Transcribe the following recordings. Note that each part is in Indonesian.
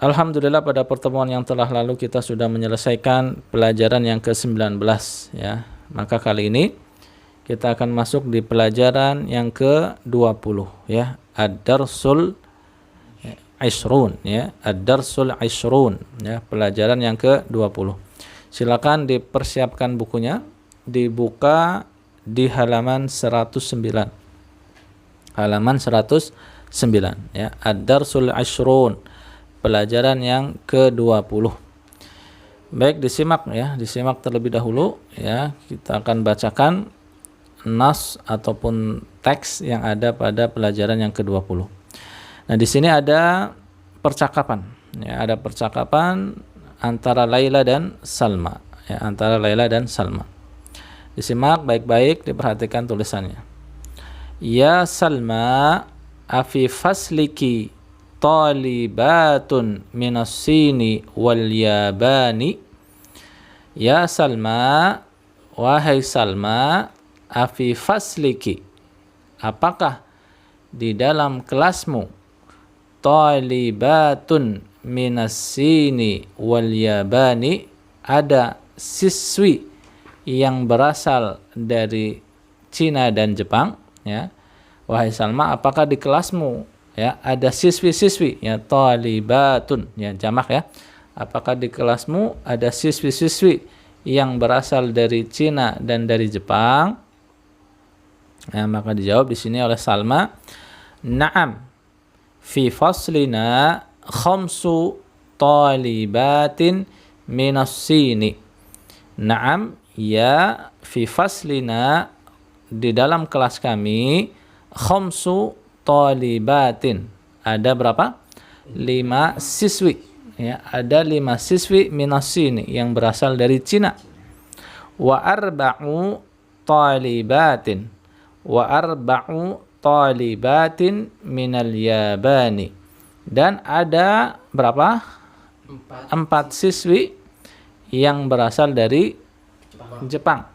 Alhamdulillah pada pertemuan yang telah lalu kita sudah menyelesaikan pelajaran yang ke-19 ya. Maka kali ini kita akan masuk di pelajaran yang ke-20 ya. Ad-Darsul Ishrun ya. Ad-Darsul Ishrun ya, pelajaran yang ke-20. Silakan dipersiapkan bukunya, dibuka di halaman 109. Halaman 109 ya. Ad-Darsul Ishrun, pelajaran yang ke-20. Baik, disimak ya, disimak terlebih dahulu ya. Kita akan bacakan nas ataupun teks yang ada pada pelajaran yang ke-20. Nah, di sini ada percakapan ya, ada percakapan antara Laila dan Salma ya, antara Laila dan Salma. Disimak baik-baik, diperhatikan tulisannya. Ya Salma, afi fasliki talibatun minas sini wal yabani. Ya Salma, wahai Salma, afi fasliki, apakah di dalam kelasmu, talibatun minas sini wal yabani, ada siswi yang berasal dari Cina dan Jepang ya. Wahai Salma, apakah di kelasmu ya ada siswi-siswi ya, talibatun ya, jamak ya, apakah di kelasmu ada siswi-siswi yang berasal dari Cina dan dari Jepang? Nah, maka dijawab di sini oleh Salma, na'am, fi faslina khamsu talibatin minas sini. Na'am, ya, fi faslina, di dalam kelas kami, khamsu talibatin, ada berapa? 5 siswi ya, ada 5 siswi minas sini yang berasal dari Cina. Wa arba'u talibatin, wa arba'u talibatin minal yabani, dan ada berapa? 4 siswi yang berasal dari Jepang.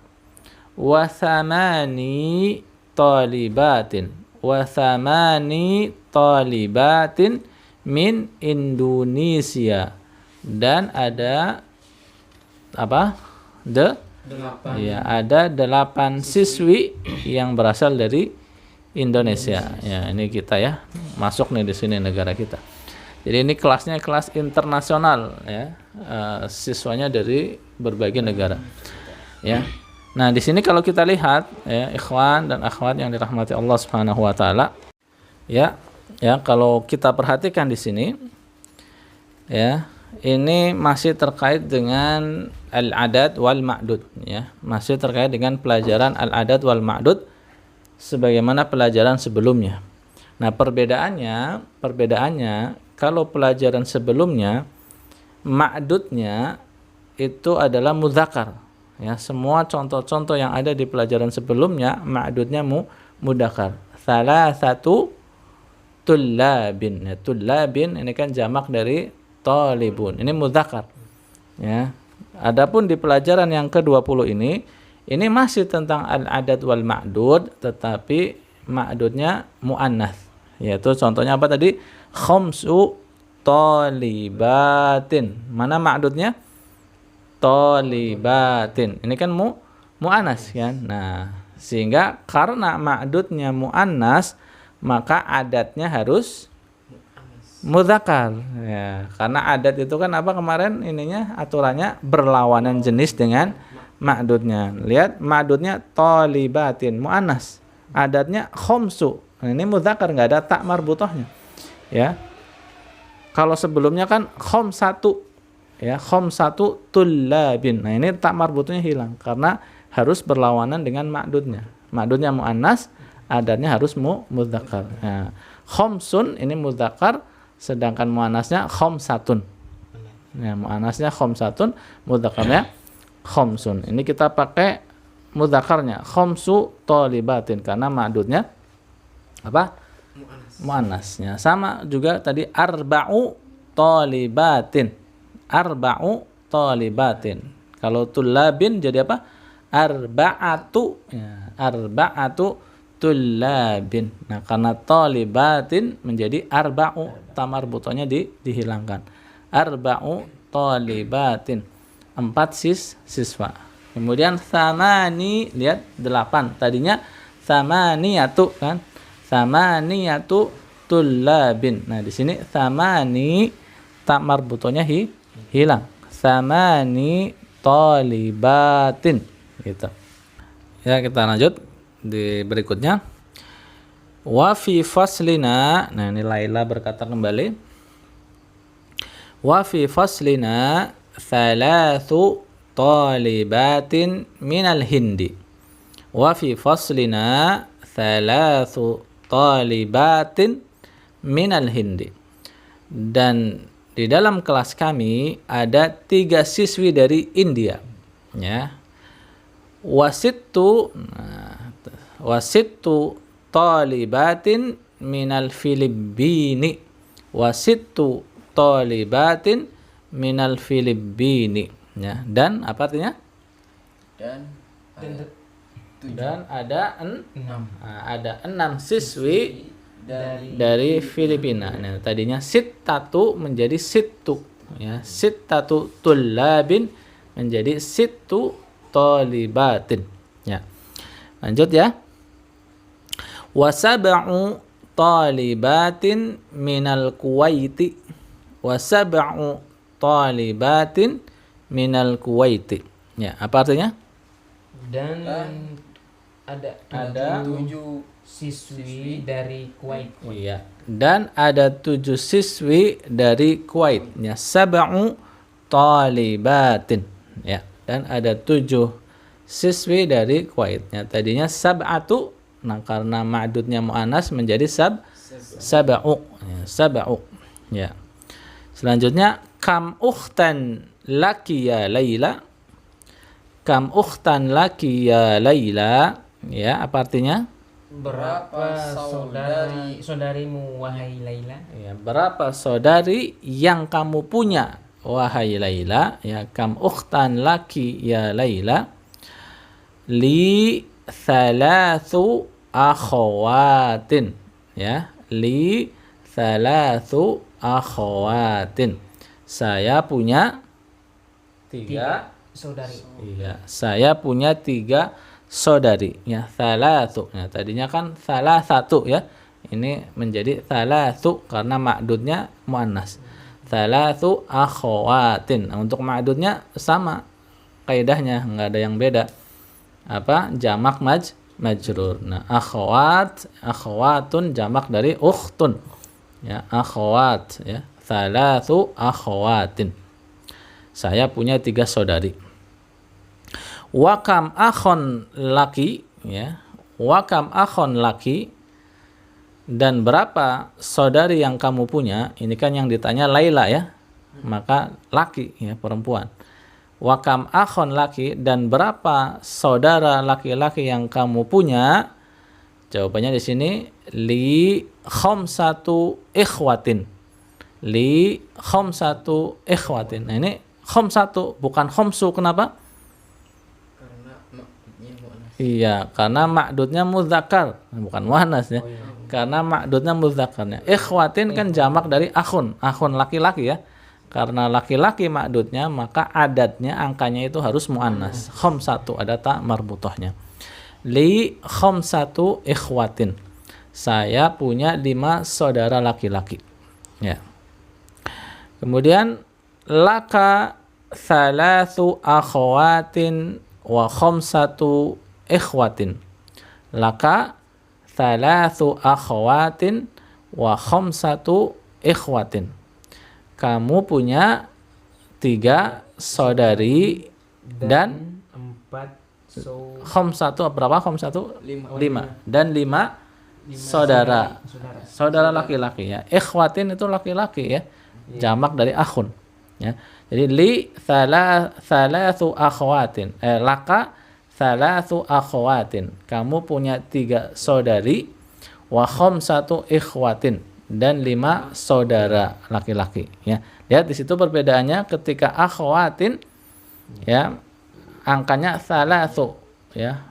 Wa thamani talibatin, wa thamani talibatin min Indonesia, dan ada apa? Ya, ada 8 siswi yang berasal dari Indonesia. Ya, ini kita ya, masuk nih di sini negara kita. Jadi ini kelasnya kelas internasional ya, siswanya dari berbagai negara. Ya. Nah, di sini kalau kita lihat ya, ikhwan dan akhwat yang dirahmati Allah Subhanahu wa taala, ya, kalau kita perhatikan di sini ya, ini masih terkait dengan al-adad wal ma'dud ya, masih terkait dengan pelajaran al-adad wal ma'dud sebagaimana pelajaran sebelumnya. Nah, perbedaannya kalau pelajaran sebelumnya ma'dudnya itu adalah mudzakkar ya, semua contoh-contoh yang ada di pelajaran sebelumnya ma'dudnya mudzakkar. Salasatu tullabin ya, tullabin ini kan jamak dari talibun, ini mudzakkar ya. Adapun di pelajaran yang ke-20 ini masih tentang al-adad wal ma'dud, tetapi ma'dudnya muannats, yaitu contohnya apa tadi? Khamsu talibatin. Mana ma'dudnya? Talibatin. Ini kan muannats kan. Nah, sehingga karena ma'dudnya muannats, maka adatnya harus mudzakkar ya. Karena adat itu kan apa kemarin ininya aturannya berlawanan jenis dengan ma'dudnya. Lihat, ma'dudnya talibatin muannats, adatnya khamsu. Nah, ini mudzakkar, enggak ada tak marbuthahnya. Ya. Kalau sebelumnya kan khamsatu ya, khamsatu tullabin. Nah, ini tak marbuthahnya hilang karena harus berlawanan dengan ma'dudnya. Ma'dudnya muannats, adatnya harus mudzakkar. Nah, khamsun ini mudzakkar, sedangkan muannasnya khamsatun. Ya, muannasnya khamsatun, mudzakkarnya khamsun. Ini kita pakai mudzakarnya khamsu talibatin karena ma'dudnya apa? Muannasnya. Sama juga tadi arba'u talibatin. Arba'u talibatin. Kalau tullabin jadi apa? Arba'atu ya, arba'atu tullabin. Nah, karena talibatin menjadi arba'u, tamar butonya dihilangkan. arba'u talibatin. 4 siswa. Kemudian thamani, lihat 8. Tadinya thamaniyatu kan? Thamaniyatu tullabin. Nah, di sini thamani tak marbutonya hilang. Thamani talibatin gitu. Ya, kita lanjut di berikutnya. Wa fi faslina. Nah, ini Laila berkata kembali. Wa fi faslina thalathu talibatin minal hindi. Wa fi faslina thalathu talibatin minal hindi. Dan di dalam kelas kami ada 3 siswi dari India. Ya. Wasittu talibatin minal Filipini. Wasittu talibatin minal Filipini. Ya. Dan apa artinya? Dan ada 6 siswi dari Filipina. Nah, tadinya sittatu menjadi sittu, ya. Sittatu tullabin menjadi sittu talibatin. Ya. Lanjut ya. Wa sab'u talibatin minal Kuwaiti. Wa sab'u talibatin minal Kuwaiti. Ya, apa artinya? Dan ada 7 siswi dari Kuwait. Iya. Dan ada 7 siswi dari Kuwait. Ya, sab'u talibatin. Ya. Dan ada 7 siswi dari Kuwait. Ya, tadinya sab'atu. Nah, karena ma'dudnya mu'annas menjadi sab'u. Ya, sab'u. Ya. Selanjutnya, kam ukhtan laki ya Laila. Kam ukhtan laki ya Laila. Ya, apa artinya? Berapa saudarimu wahai Laila? Ya, berapa saudari yang kamu punya wahai Laila? Ya, kam ukhtan laki ya Laila. Li thalathu akhawatin. Ya, li thalathu akhawatin. Saya punya 3 saudari. Iya, saya punya 3 saudari. Ya, thalathu. Ya, tadinya kan thalathatu ya. Ini menjadi thalathu karena ma'dudnya muannas. Thalathu akhawatin. Nah, untuk ma'dudnya sama kaidahnya, enggak ada yang beda. Apa? Jamak majrur. Nah, akhawatun jamak dari ukhtun. Ya, akhawat ya. Thalathu akhawatin. Saya punya 3 saudari. Wakam akhon laki, ya. Wakam akhon laki. Dan berapa saudari yang kamu punya? Ini kan yang ditanya Laila ya. Maka laki ya, perempuan. Wakam akhon laki, dan berapa saudara laki-laki yang kamu punya? Jawabannya di sini li khamsatu ikhwatin. Li khamsatu ikhwatin. Nah, ini khamsatu bukan khamsu. Kenapa? Karena ma'dudnya muannas. Iya, karena ma'dudnya muzakkar, bukan muannas ya. Oh, iya. Karena ma'dudnya muzakkarnya. Ikhwatin kan jamak dari akhun. Akhun laki-laki ya. Karena laki-laki ma'dudnya, maka adatnya angkanya itu harus muannas. Khamsatu ada ta marbutohnya. Li khamsatu ikhwatin. Saya punya 5 saudara laki-laki. Ya. Kemudian laka thalathu akhawatin wa khamsatu ikhwatin. Laka thalathu akhawatin wa khamsatu ikhwatin. Kamu punya 3 saudari dan 4 khamsatu berapa? Khamsatu 5 dan 5 saudara. saudara. Saudara laki-laki ya. Ikhwatin itu laki-laki ya. Jamak dari akhun ya. Jadi li thalathu akhawatin. Laka thalathu akhawatin. Kamu punya 3 saudari wa khamsatu ikhwatin dan 5 saudara laki-laki ya. Lihat di situ perbedaannya ketika akhawatin ya angkanya thalathu ya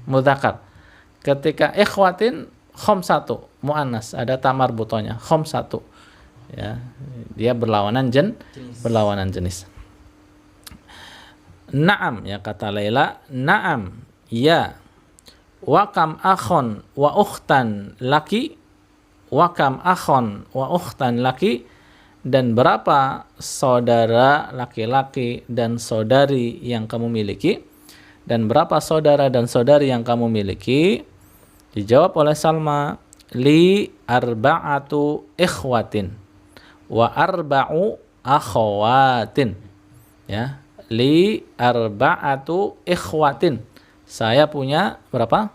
mudzakkar. Ketika ikhwatin khamsatu muannas ada tamar butonya khamsatu ya. Dia berlawanan jenis. Naam, ya, kata Laila, naam, ya. Wa kam akhon wa ukhtan laki, wa kam akhon wa ukhtan laki, dan berapa saudara laki-laki dan saudari yang kamu miliki, dan berapa saudara dan saudari yang kamu miliki. Dijawab oleh Salma, li arba'atu ikhwatin wa arba'u akhawatin, ya. Li arba'atu ikhwatin, saya punya berapa?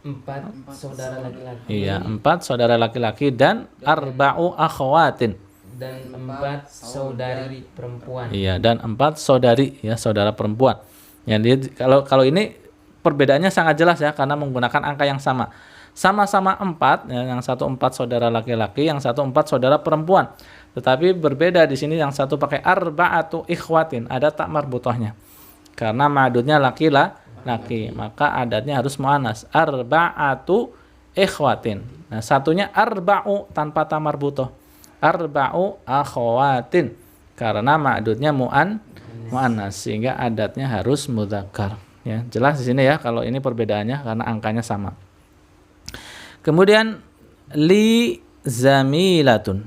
4 saudara laki-laki. Iya, 4 saudara laki-laki dan arba'u akhawatin, Dan 4 saudari perempuan. iya, dan 4 saudari, ya, saudara perempuan. Jadi kalau ini perbedaannya sangat jelas, ya, karena menggunakan angka yang sama. Sama-sama 4, ya, yang satu 4 saudara laki-laki, yang satu 4 saudara perempuan. Tetapi berbeda di sini, yang satu pakai arba'atu ikhwatin, ada tak marbutohnya. Karena ma'dudnya laki-laki, maka adatnya harus muannas, arba'atu ikhwatin. Nah, satunya arba'u tanpa ta marbutoh, arba'u akhawatin, karena ma'dudnya muannas, sehingga adatnya harus mudzakkar. Ya, jelas di sini, ya, kalau ini perbedaannya karena angkanya sama. Kemudian li zamilatun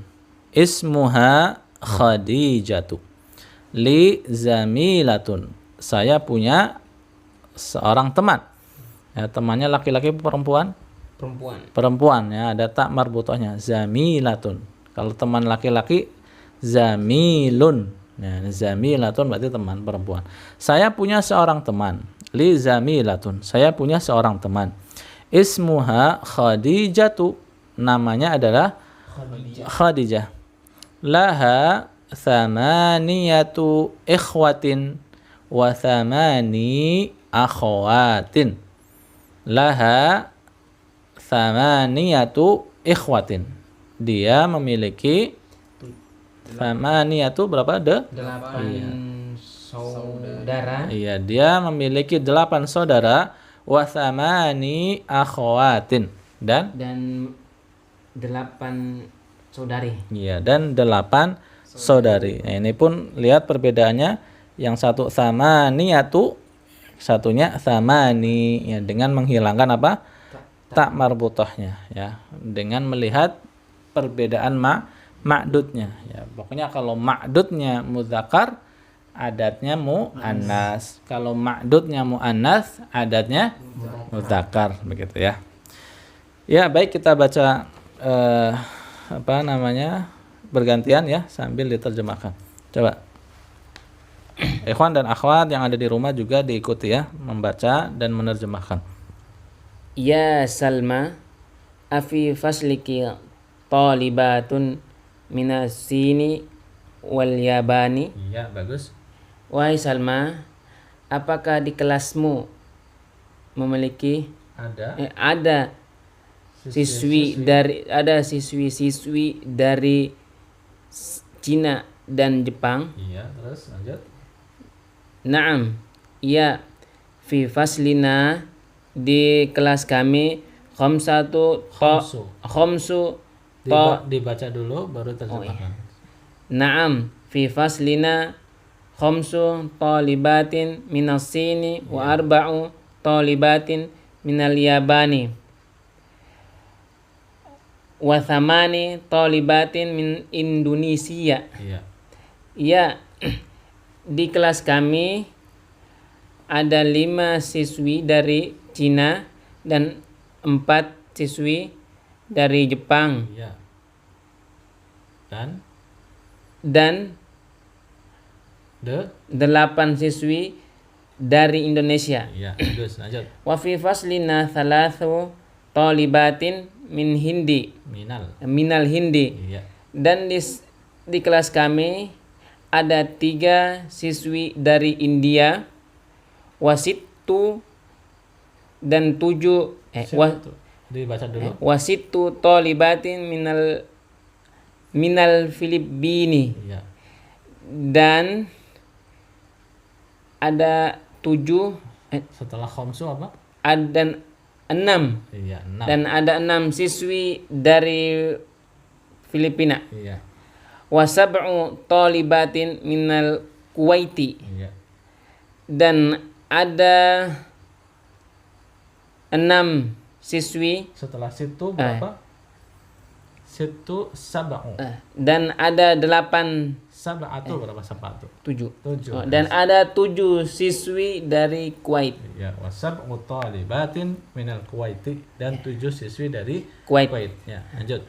ismuha Khadijatu. Li zamilatun, saya punya seorang teman. Ya, temannya laki-laki perempuan? Perempuan, ya, ada tak marbutohnya, zamilatun. Kalau teman laki-laki zamilun. Nah, zamilatun berarti teman perempuan. Saya punya seorang teman. Li zamilatun, saya punya seorang teman. Ismuha Khadijatu, namanya adalah Khadijah. Laha thamaniyatu ikhwatin wa thamani akhawatin. Laha thamaniyatu ikhwatin, dia memiliki thamaniyatu berapa? 8 saudara. Iya, dia memiliki 8 saudara. Wa thamani akhawatin, dan 8 saudari. iya, dan 8 saudari. Nah, ini pun lihat perbedaannya, yang satu thamaniyatu, satunya thamani, ya, dengan menghilangkan apa? Tak marbutohnya, ya, dengan melihat perbedaan ma'dudnya, ya. Pokoknya kalau ma'dudnya mudzakkar, adatnya muannas. Kalau ma'dudnya muannas, adatnya mudzakkar, begitu, ya. Ya, baik, kita baca bergantian, ya, sambil diterjemahkan. Coba ikhwan dan akhwat yang ada di rumah juga diikuti, ya, membaca dan menerjemahkan. Ya Salma, afi fasliki talibatun minasini wal yabani. Iya, bagus. Wahai Salma, apakah di kelasmu memiliki ada siswi-siswi dari Cina dan Jepang? Iya, terus lanjut. Naam, iya, fi faslina, di kelas kami, khamsu Dibaca dulu baru terjemahkan. Naam, fi faslina khamsu talibatin minas Sini wa arba'u talibatin minal Yabani wa thamani talibatin min Indonesia. Iya. Ya, di kelas kami ada 5 siswi dari Cina dan 4 siswi dari Jepang. Iya. Dan 8 siswi dari Indonesia. Iya, terus lanjut. Wa fi faslina thalathu talibatin minal Hindi. Iya. Dan di kelas kami ada 3 siswi dari India, wasitu dan 7 dibaca dulu. wasitu talibatin minal Filipini. Iya. Dan ada 7 Setelah khamsu apa? ada 6. Iya, 6. Dan ada 6 siswi dari Filipina. Iya. Wa sab'u talibatin minal Kuwaiti. Iya. Dan ada 6 siswi Setelah situ berapa? Situ sab'u. dan ada 8 Sab'atu berapa sab'atu? 7. 7. Dan ada 7 siswi dari Kuwait. Ya, wa sab'u talibatin minal Kuwaiti dan 7 siswi dari Kuwait. Kuwait. Ya, lanjut.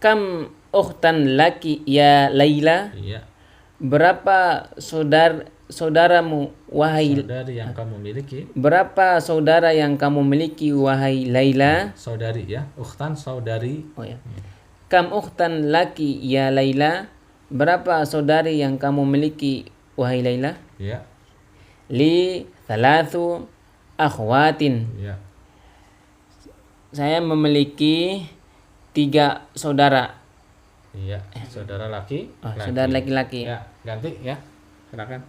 Kam ukhtan laki ya Laila? Iya. Berapa saudaramu wahai Saudari yang kamu miliki. Berapa saudara yang kamu miliki wahai Laila? Saudari ya. Ukhtan saudari. Oh ya. Kam ukhtan laki ya Laila? Berapa saudari yang kamu miliki wahai Laila? Ya. Li thalathu akhwatin. Ya. Saya memiliki 3 saudara. Iya, saudara laki. Saudara laki-laki. Ya, ganti ya. Silakan.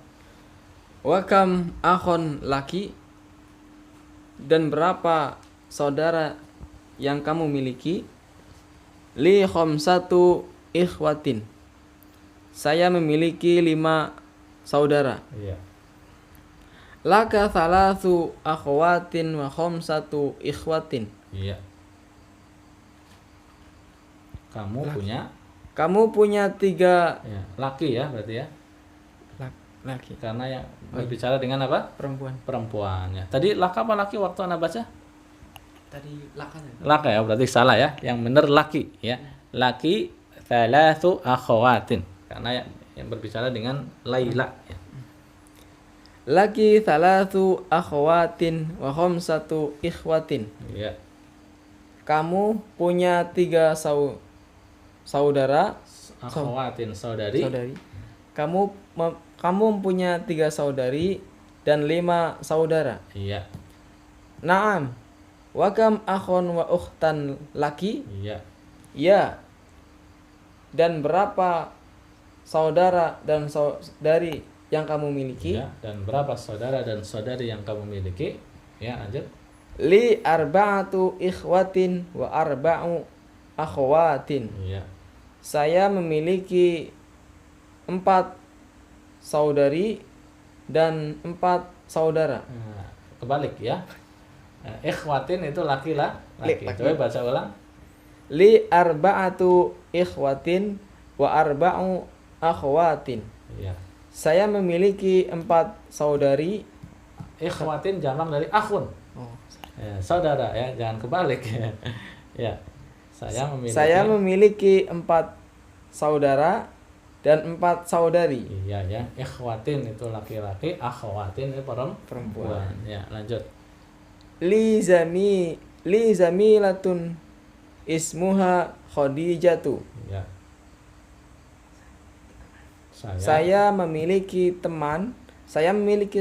Wa kam akhon laki, dan berapa saudara yang kamu miliki? Li khamsatu ikhwatin. Saya memiliki 5 saudara. Iya. Laka thalathu akhwatin wa khamsatu ikhwatin. Iya. Kamu punya 3 ya, laki ya berarti ya. laki. Karena yang berbicara dengan apa? Perempuan. Perempuan ya. Tadi laka apa laki waktu Anda baca? Tadi laka. Laka ya, berarti salah ya. Yang benar laki ya. Laki thalathu akhawatin. Karena yang berbicara dengan Laila ya. Laki thalathu akhwatin wa khamsatu ikhwatin. Iya. Kamu punya 3 saudara. Akhawatin saudari. Kamu mempunyai 3 saudari dan 5 saudara. Iya. Naam. Wa kam akhon wa ukhtan laki? Iya. Ya. Dan berapa saudara dan saudari yang kamu miliki? Iya. Dan berapa saudara dan saudari yang kamu miliki? Ya, lanjut. Li arba'atu ikhwatin wa arba'u akhwatin. Iya. Saya memiliki 4 saudari dan 4 saudara. Nah, kebalik ya. Ikhwatin itu laki. Laki. Coba baca ulang. Li arba'atu ikhwatin wa arba'u akhwatin. Iya. Saya memiliki 4 saudari. Ikhwatin jamak dari akhun. Ya, saudara ya, jangan kebalik ya. Ya. Saya memiliki 4 saudara dan 4 saudari. Iya ya. Ikhwatin itu laki-laki, akhwatin itu perempuan. Ya, lanjut. Li zamilatun ismuha Khadijatu. Ya. Saya memiliki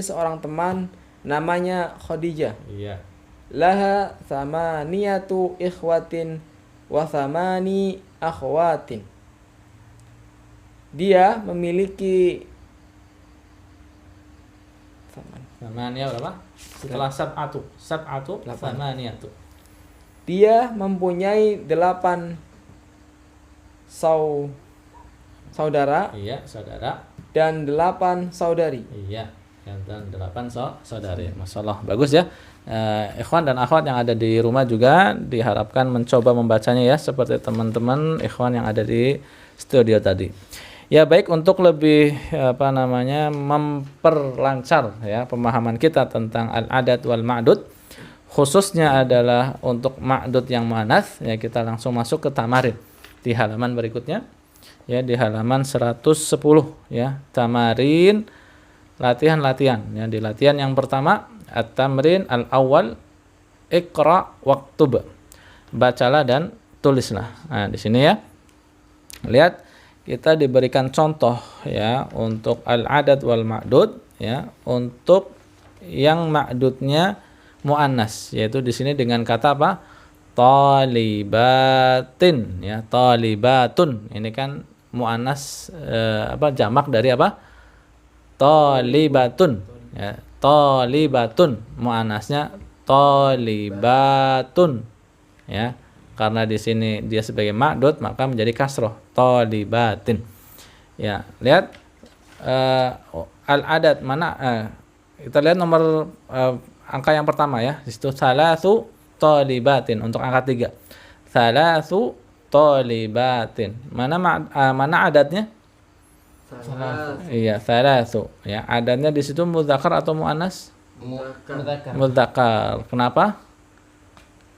seorang teman namanya Khadijah. Iya. Laha thamaniyatu ikhwatin wa thamani akhwatin. Dia memiliki Thamaniyah berapa? Setelah sab'atu thamaniyatu. Dia mempunyai 8 saudara. Iya, saudara. Dan 8 saudari. Iya, dan 8 saudari. Masyaallah, bagus ya. Ikhwan dan akhwat yang ada di rumah juga diharapkan mencoba membacanya ya, seperti teman-teman ikhwan yang ada di studio tadi. Ya, baik, untuk lebih memperlancar ya pemahaman kita tentang al-adad wal ma'dud, khususnya adalah untuk ma'dud yang muannats ya, kita langsung masuk ke tamarin di halaman berikutnya ya, di halaman 110 ya, tamarin latihan-latihan ya. Di latihan yang pertama, at-tamrin al-awwal, iqra waktub, bacalah dan tulislah. Nah, di sini ya, lihat kita diberikan contoh ya untuk al-adad wal ma'dud ya, untuk yang ma'dudnya muannas, yaitu di sini dengan kata apa? Talibatin ya, talibatun. Ini kan muannas jamak dari apa? Talibatun ya, talibatun, muannasnya talibatun ya. Karena di sini dia sebagai ma'dud maka menjadi kasroh, talibatin. Ya, lihat al-adad mana kita lihat nomor angka yang pertama ya. Di situ salasu talibatin untuk angka 3. Salasu talibatin. Mana adatnya? Iya, salasu. Ya, adatnya di situ muzakkar atau muannas? Muzakkar. Kenapa?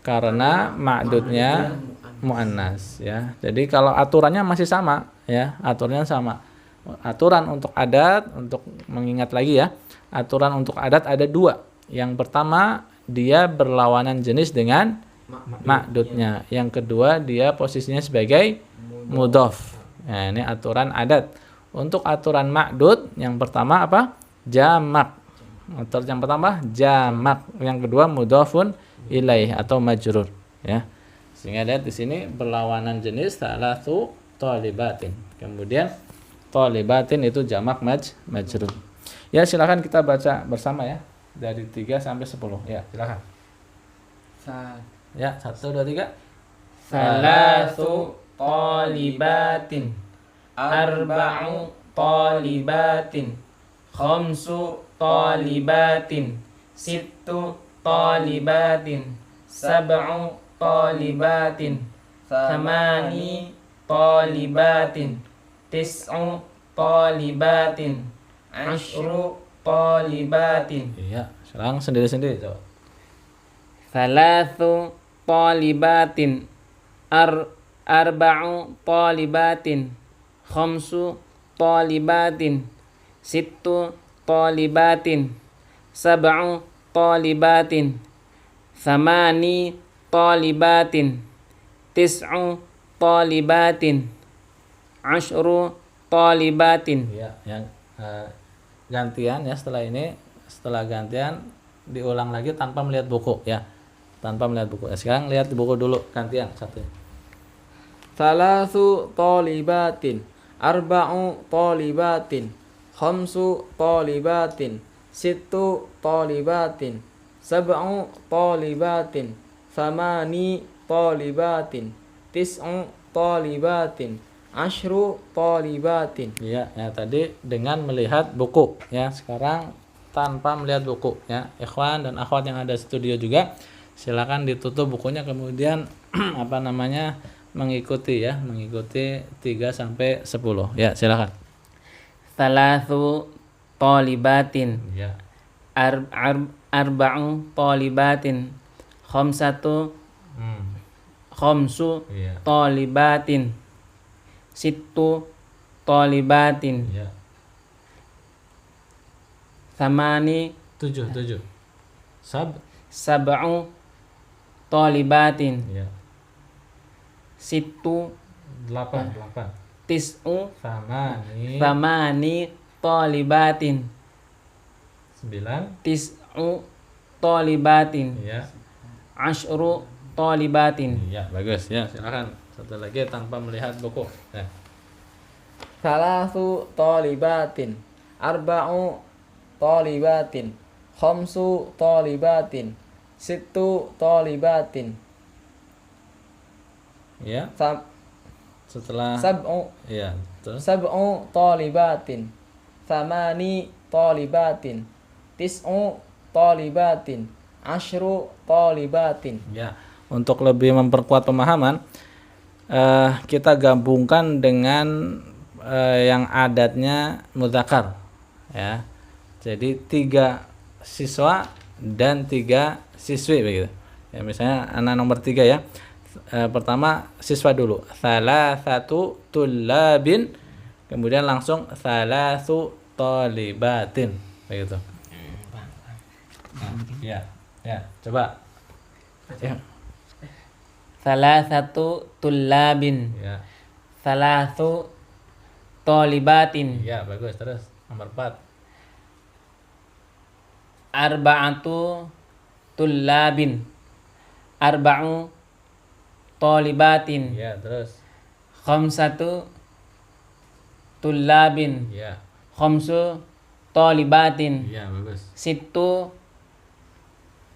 Karena ma'dudnya muannas ya. Jadi kalau aturannya masih sama ya, aturannya sama. Aturan untuk adat, untuk mengingat lagi ya. Aturan untuk adat ada 2. Yang pertama, dia berlawanan jenis dengan ma'dudnya. Yang kedua, dia posisinya sebagai mudhof. Nah, ini aturan adat. Untuk aturan ma'dud, yang pertama apa? Jamak. Aturan yang pertama jamak. Yang kedua mudhofun ilaih atau majrur ya. Sehingga lihat di sini berlawanan jenis salatu talibatin. Kemudian talibatin itu jamak majrur. Ya, silakan kita baca bersama ya dari 3 sampai 10. Ya, silakan. Ya, 1 2 3. Salasu talibatin, arba'u talibatin, khamsu talibatin, sittu talibatin, sab'u talibatin, thamani talibatin, tis'u talibatin, ashru talibatin. Iya, sekarang sendiri-sendiri coba. Thalathu talibatin, arba'u talibatin, khamsu talibatin, sittu talibatin, sab'u talibatin, thamani talibatin, tis'u talibatin, ashru talibatin. Iya, yang gantian ya setelah gantian diulang lagi tanpa melihat buku ya. Tanpa melihat buku. Sekarang lihat di buku dulu gantian satu. Salasu talibatin, arba'u talibatin, khamsu talibatin, sittu talibatin, sab'u talibatin, thamani talibatin, tis'u talibatin, ashru talibatin. Iya, ya tadi dengan melihat buku ya. Sekarang tanpa melihat buku ya. Ikhwan dan akhwat yang ada studio juga silakan ditutup bukunya kemudian mengikuti 3 sampai 10. Ya, silakan. Thalathu talibatin, Ya. arba'u talibatin, khamsu Iya. talibatin, sittu talibatin, Ya. thamani 7. sab'u talibatin, Ya. sittu 8. tis'u Thamani thamani talibatin, 9. tis'u talibatin, Ya. ashru talibatin. Iya, bagus ya. Silakan. Satu lagi tanpa melihat buku. Ya. Salasu talibatin, arba'u talibatin, khamsu talibatin, sittu talibatin, Ya. Setelah iya, terus sab'u talibatin, thamani talibatin, tis'u talibatin, ashru talibatin. ya. Untuk lebih memperkuat pemahaman kita gabungkan dengan yang adatnya mudzakkar ya. Jadi 3 siswa dan 3 siswi begitu. Ya, misalnya anak nomor 3 ya. Pertama siswa dulu. Salasatu tullabin. Kemudian langsung salasu talibatin begitu. Ya. Ya, coba. Ya. Thalathatu tullabin, Ya. thalathu talibatin, Ya, bagus. Terus nomor 4. arba'atu tullabin, arba'u talibatin, Ya, terus. khamsatu tullabin, Ya. khamsu talibatin, Ya, bagus. sittu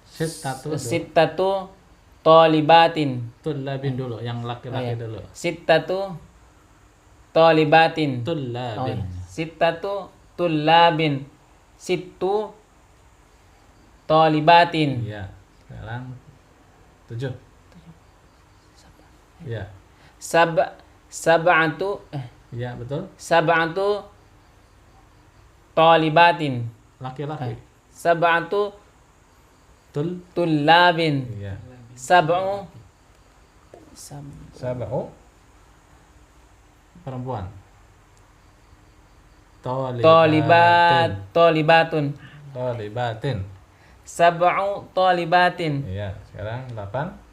Sittatu sittatu talibatin, tullabin dulu, yang laki-laki dulu. sittatu talibatin. Tullabin. Sittatu tullabin. Sittu talibatin. Iya. Sekarang 7. Iya. Sab'atu Iya, betul. sab'atu talibatin. Laki-laki. Sab'atu tullabin. Iya. Sab'u Sab'u perempuan. talibatun. Talibatin. Sab'u talibatin. Iya, sekarang 8.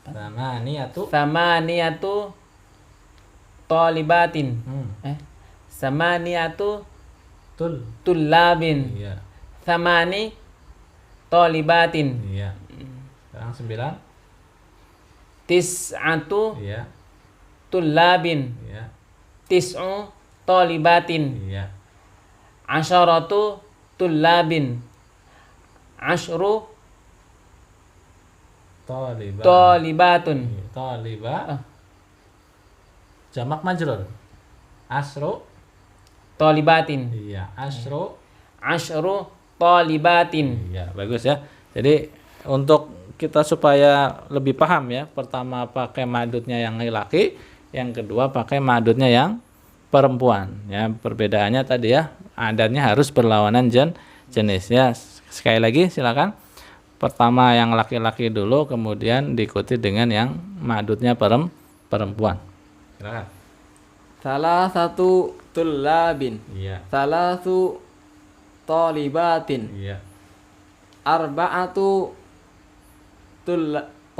Samaniyatu. Samaniyatu talibatin. Samaniyatu tullabin. Iya. Samani talibatin. Iya. Sekarang 9. Tis'atu Iya. tullabin. Iya. Tis'u talibatin. Iya. Asyaratu tullabin. Asyru talibatun. Taliba. Jamak majrur. Asru. Talibatin. Iya, asru. Asyru talibatin. Iya, bagus ya. Jadi untuk kita supaya lebih paham ya, pertama pakai madudnya yang laki, yang kedua pakai madudnya yang perempuan. Ya, perbedaannya tadi ya, adanya harus berlawanan jenis ya. Sekali lagi silakan. Pertama yang laki-laki dulu, kemudian diikuti dengan yang madudnya perempuan. Silakan. Salah satu tullabin. Iya. Salasu talibatin. Iya. Arba'atu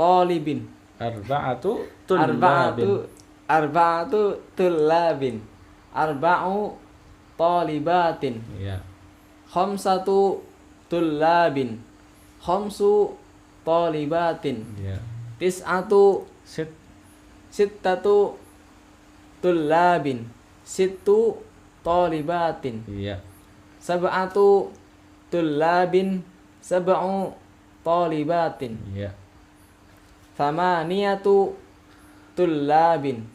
talibin. Arba'atu tullabin. Arba'atu tullabin. Arba'u talibatin. Iya. Khamsatu tullabin. Khamsu talibatin. Iya. Tis'atu sittatu tullabin. Sittu talibatin. Iya. Sab'atu tullabin. Sab'u talibatin. Iya. Thamaniyatu tullabin.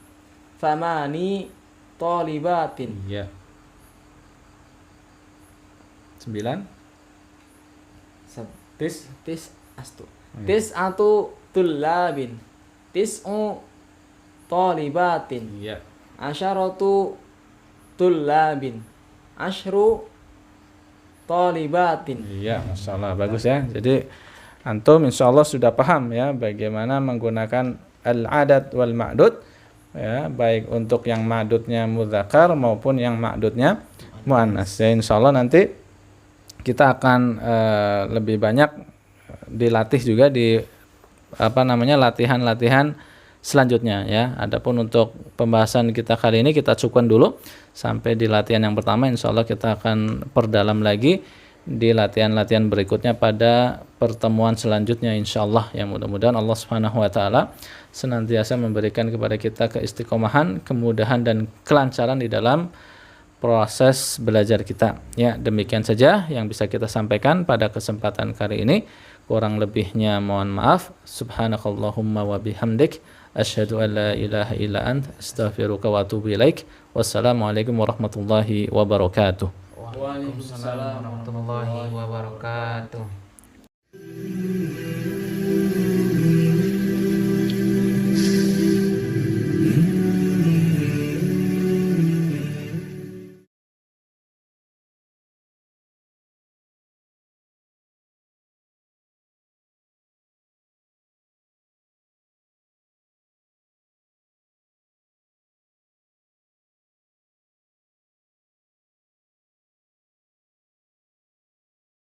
Thamani talibatin. Iya. 9. Tis'atu tullabin. Tis'u talibatin. Iya. Asyaratu tullabin. Asyru talibatin. Iya, masalah bagus ya. Jadi antum insyaallah sudah paham ya bagaimana menggunakan al-adad wal ma'dud ya, baik untuk yang ma'dudnya mudzakkar maupun yang ma'dudnya muannas. Ya, insyaallah nanti kita akan lebih banyak dilatih juga di latihan-latihan selanjutnya ya. Adapun untuk pembahasan kita kali ini kita cukupkan dulu sampai di latihan yang pertama. Insyaallah kita akan perdalam lagi di latihan-latihan berikutnya pada pertemuan selanjutnya insyaallah. Yang mudah-mudahan Allah Subhanahu wa taala senantiasa memberikan kepada kita keistiqomahan, kemudahan dan kelancaran di dalam proses belajar kita. Ya, demikian saja yang bisa kita sampaikan pada kesempatan kali ini. Kurang lebihnya mohon maaf. Subhanakallahumma wa bihamdik asyhadu an la ilaha illa ant astaghfiruka wa atubu ilaik. Wassalamualaikum warahmatullahi wabarakatuh. Waalaikumsalam warahmatullahi wabarakatuh.